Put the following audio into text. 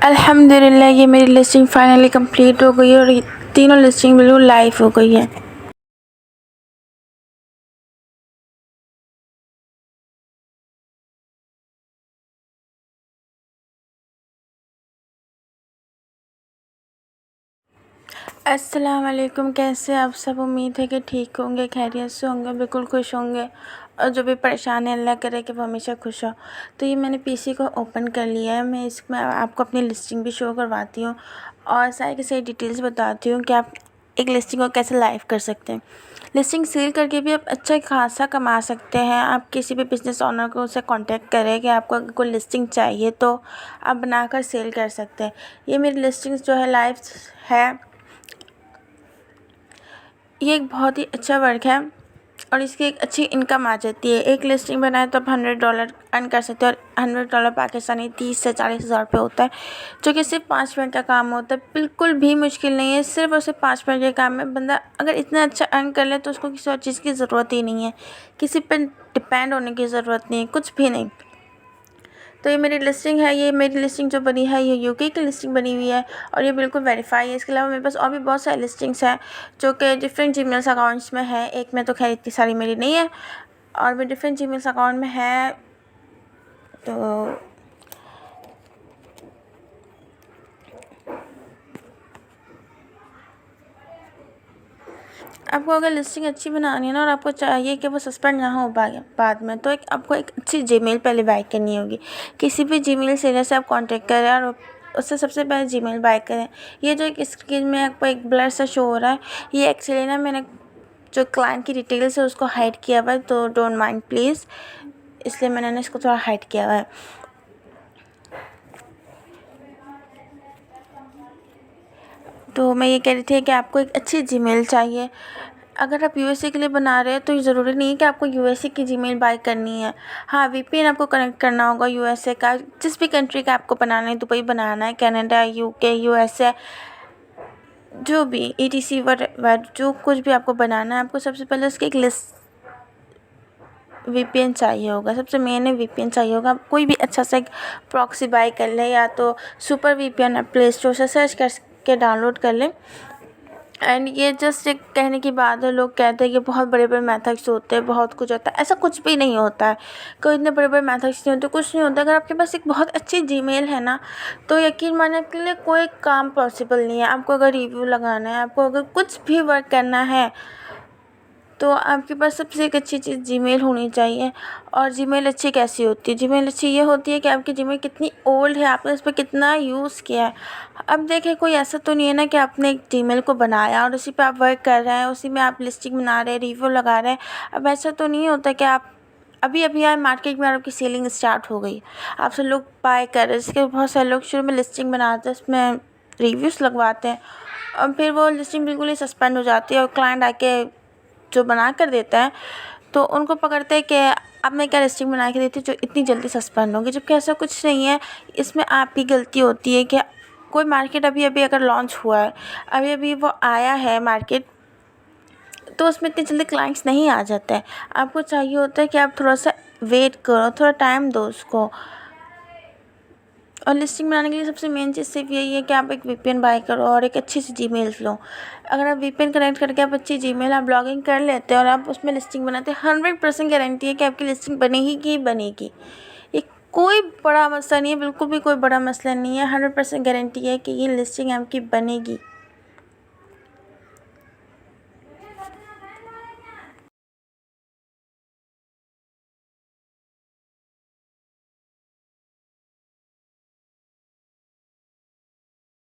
अल्हम्दुलिल्लाह ये मेरी लिस्टिंग फाइनली कंप्लीट हो गई है और ये तीनों लिस्टिंग बिल्कुल लाइव हो गई है। अस्सलाम वालेकुम, कैसे आप सब? उम्मीद है कि ठीक होंगे, खैरियत से होंगे, बिल्कुल खुश होंगे और जो भी परेशान है अल्लाह करे कि वो हमेशा खुश हो। तो ये मैंने पीसी को ओपन कर लिया है। मैं इसमें आपको अपनी लिस्टिंग भी शो करवाती हूँ और सारी की सारी डिटेल्स बताती हूँ कि आप एक लिस्टिंग को कैसे लाइव कर सकते हैं। लिस्टिंग सेल करके भी आप अच्छा खासा कमा सकते हैं। आप किसी भी बिज़नेस ओनर को उससे कांटेक्ट करें कि आपको अगर कोई लिस्टिंग चाहिए तो आप बनाकर सेल कर सकते हैं। ये मेरी लिस्टिंग्स जो है लाइव है। ये एक बहुत ही अच्छा वर्क है और इसकी एक अच्छी इनकम आ जाती है। एक लिस्टिंग बनाए तो आप $100 अर्न कर सकते हो और $100 पाकिस्तानी 30 से 40 हज़ार रुपये होता है, जो कि सिर्फ 5 मिनट का काम होता है। बिल्कुल भी मुश्किल नहीं है, सिर्फ और सिर्फ 5 मिनट के काम में बंदा अगर इतना अच्छा अर्न कर ले तो उसको किसी और चीज़ की ज़रूरत ही नहीं है, किसी पर डिपेंड होने की ज़रूरत नहीं है, कुछ भी नहीं। तो ये मेरी लिस्टिंग है। ये मेरी लिस्टिंग जो बनी है ये यूके की लिस्टिंग बनी हुई है और ये बिल्कुल वेरीफाई है। इसके अलावा मेरे पास और भी बहुत सारी लिस्टिंग्स हैं जो कि डिफरेंट जीमेल्स अकाउंट्स में है। एक में तो खैर इतनी सारी मेरी नहीं है और भी डिफरेंट जीमेल्स अकाउंट में है। तो आपको अगर लिस्टिंग अच्छी बनानी है ना और आपको चाहिए कि वो सस्पेंड ना हो बाद में, तो आपको एक अच्छी जीमेल पहले बाय करनी होगी। किसी भी जीमेल सेलर से आप कांटेक्ट करें और उससे सबसे पहले जीमेल बाय करें। ये जो एक स्क्रीन में आपको एक ब्लर सा शो हो रहा है, ये एक्चुअली ना मैंने जो क्लाइंट की डिटेल्स है उसको हाइड किया हुआ है, तो डोंट माइंड प्लीज़, इसलिए मैंने इसको थोड़ा हाइड किया हुआ है। तो मैं ये कह रही थी कि आपको एक अच्छी जीमेल चाहिए। अगर आप यूएसए के लिए बना रहे हैं तो ये ज़रूरी नहीं है कि आपको यूएसए की जीमेल बाय करनी है। हाँ, वीपीएन आपको कनेक्ट करना होगा यूएसए का, जिस भी कंट्री का आपको बनाना है, दुबई बनाना है, कनाडा, यूके, यूएसए, जो भी ईटीसी जो कुछ भी आपको बनाना है, आपको सबसे पहले उसकी एक लिस्ट वीपीएन चाहिए होगा। सबसे मेन है वीपीएन चाहिए होगा। आप कोई भी अच्छा सा एक प्रॉक्सी बाय कर लें या तो सुपर वीपीएन आप प्ले स्टोर से सर्च करके डाउनलोड कर लें। एंड ये जस्ट एक कहने की बात है, लोग कहते हैं कि बहुत बड़े बड़े मेथड्स होते हैं, बहुत कुछ होता है। ऐसा कुछ भी नहीं होता है, कोई इतने बड़े बड़े मेथड्स नहीं होते, कुछ नहीं होता। अगर आपके पास एक बहुत अच्छी जीमेल है ना, तो यकीन मानिए आपके लिए कोई काम पॉसिबल नहीं है। आपको अगर रिव्यू लगाना है, आपको अगर कुछ भी वर्क करना है, तो आपके पास सबसे एक अच्छी चीज़ जीमेल होनी चाहिए। और जीमेल अच्छी कैसी होती है? जीमेल अच्छी ये होती है कि आपकी जीमेल कितनी ओल्ड है, आपने उस पर कितना यूज़ किया है। अब देखें, कोई ऐसा तो नहीं है ना कि आपने एक जीमेल को बनाया और उसी पे आप वर्क कर रहे हैं, उसी में आप लिस्टिंग बना रहे हैं, रिव्यू लगा रहे हैं। अब ऐसा तो नहीं होता कि आप अभी अभी आए मार्केट में और आपकी सेलिंग स्टार्ट हो गई, आपसे लोग बाय कर रहे हैं। इसके बहुत सारे लोग शुरू में लिस्टिंग बनाते हैं, उसमें रिव्यूज़ लगवाते हैं और फिर वो लिस्टिंग बिल्कुल ही सस्पेंड हो जाती है और क्लाइंट आके जो बना कर देता है तो उनको पकड़ते हैं कि आपने क्या लिस्टिंग बना के दी थी जो इतनी जल्दी सस्पेंड होगी, जबकि ऐसा कुछ नहीं है। इसमें आपकी गलती होती है कि कोई मार्केट अभी अभी अगर लॉन्च हुआ है, अभी अभी वो आया है मार्केट, तो उसमें इतनी जल्दी क्लाइंट्स नहीं आ जाते हैं। आपको चाहिए होता है कि आप थोड़ा सा वेट करो, थोड़ा टाइम दो उसको। और लिस्टिंग बनाने के लिए सबसे मेन चीज़ सिर्फ यही है कि आप एक वीपीएन बाय करो और एक अच्छी सी जीमेल लो। अगर आप वीपीएन कनेक्ट करके आप अच्छी जीमेल आप लॉगिन कर लेते हैं और आप उसमें लिस्टिंग बनाते हैं, 100% गारंटी है कि आपकी लिस्टिंग बनेगी ही बनेगी। ये कोई बड़ा मसला नहीं है, बिल्कुल भी कोई बड़ा मसला नहीं है। 100% गारंटी है कि ये लिस्टिंग आपकी बनेगी।